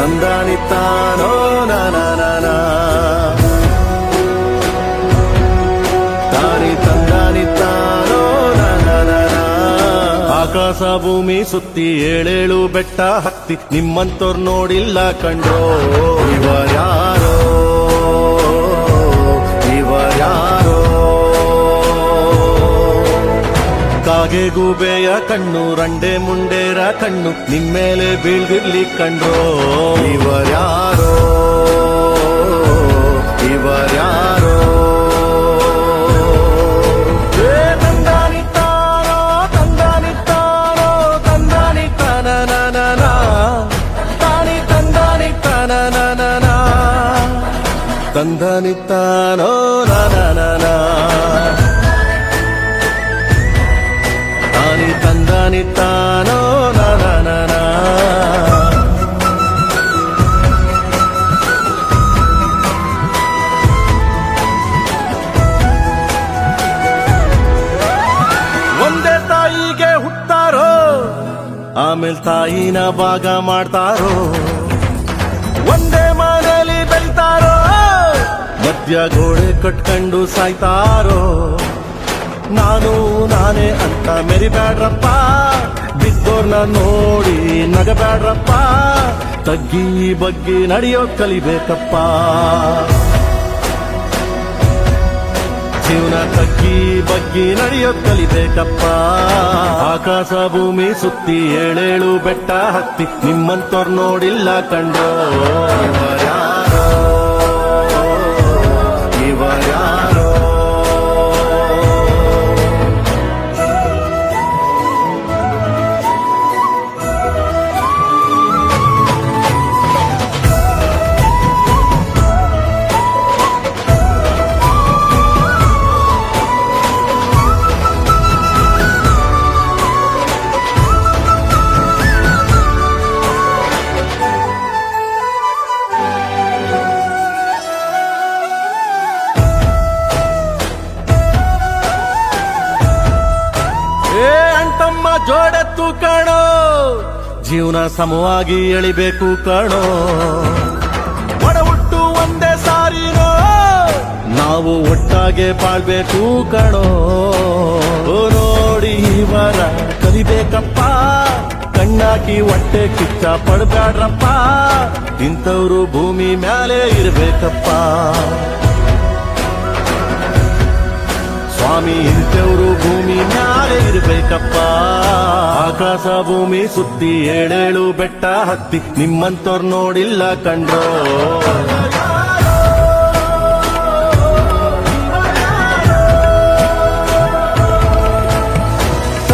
ತಂದಾನಿತ್ತಾನೋ ನಾನ ತಾನಿ ತಂದಾನಿತ್ತಾನೋ ನಾನ ಆಕಾಶ ಭೂಮಿ ಸುತ್ತಿ ಏಳೇಳು ಬೆಟ್ಟ ಹತ್ತಿ ನಿಮ್ಮಂತೋರ್ ನೋಡಿಲ್ಲ ಕಂಡ್ರೋ ಇವರ್ಯಾರೋ ಕಾಗೆ ಗೂಬೆಯ ಕಣ್ಣು ರಂಡೆ ಮುಂಡೇರ ಕಣ್ಣು ನಿಮ್ಮೇಲೆ ಬೀಳ್ದಿರ್ಲಿ ಕಂಡ್ರೋ ಇವರ್ಯಾರೋ ತಂದಾನಿತ್ತಾನೋ ತಂದಾನಿತ್ತಾನೋ ತಂದಾನಿತ್ತಾನ ತಾನಿ ತಂದಾನಿತ್ತಾನ ತಂದಾನಿತ್ತಾನೋ ನಾನ ತಾನಿ ತಂದಾನಿತ್ತಾನೋ ನಾನ ಒಂದೇ ತಾಯಿಗೆ ಹುಟ್ಟಾರೋ ಆಮೇಲೆ ತಾಯಿನ ಭಾಗ ಮಾಡ್ತಾರೋ ಒಂದೇ ಮನೆಯಲ್ಲಿ ಬೆಳಿತಾರೋ ಮಧ್ಯ ಗೋಡೆ ಕಟ್ಕೊಂಡು ಸಾಯ್ತಾರೋ ನಾನು ನಾನೇ ಅಂತ ಮೆರಿಬ್ಯಾಡ್ರಪ್ಪ ಬಿದ್ದೋರ್ನ ನೋಡಿ ನಗಬ್ಯಾಡ್ರಪ್ಪ ತಗ್ಗಿ ಬಗ್ಗಿ ನಡೆಯೋದ್ ಕಲಿಬೇಕಪ್ಪ ಜೀವನ ತಗ್ಗಿ ಬಗ್ಗಿ ನಡೆಯೋದ್ ಕಲಿಬೇಕಪ್ಪ ಆಕಾಶ ಭೂಮಿ ಸುತ್ತಿ ಏಳೇಳು ಬೆಟ್ಟ ಹತ್ತಿ ನಿಮ್ಮಂತೋರ್ ನೋಡಿಲ್ಲ ಕಂಡೋ ಇವರ್ಯಾರೋ ಅಂಟಮ್ಮ ಜೋಡೆತ್ತು ಕಾಣೋ ಜೀವನ ಸಮವಾಗಿ ಎಳಿಬೇಕು ಕಾಣೋ ಒಡ ಹುಟ್ಟು ಒಂದೇ ಸಾರಿನೋ ನಾವು ಒಟ್ಟಾಗೆ ಬಾಳ್ಬೇಕು ಕಾಣೋ ನೋಡಿ ಇವರ ಕಲಿಬೇಕಪ್ಪ ಕಣ್ಣಾಕಿ ಹೊಟ್ಟೆ ಕಿಚ್ಚ ಪಡ್ಬ್ಯಾಡ್ರಪ್ಪ ಇಂಥವ್ರು ಭೂಮಿ ಮ್ಯಾಲೆ ಇರ್ಬೇಕಪ್ಪ ಸ್ವಾಮಿ ಇಂಥವ್ರು ಭೂಮಿ ಮ್ಯಾಲೆ ಇರ್ಬೇಕಪ್ಪ ಆಕಾಶ ಭೂಮಿ ಸುತ್ತಿ ಏಳೇಳು ಬೆಟ್ಟ ಹತ್ತಿ ನಿಮ್ಮಂತೋರ್ ನೋಡಿಲ್ಲ ಕಂಡ್ರೋ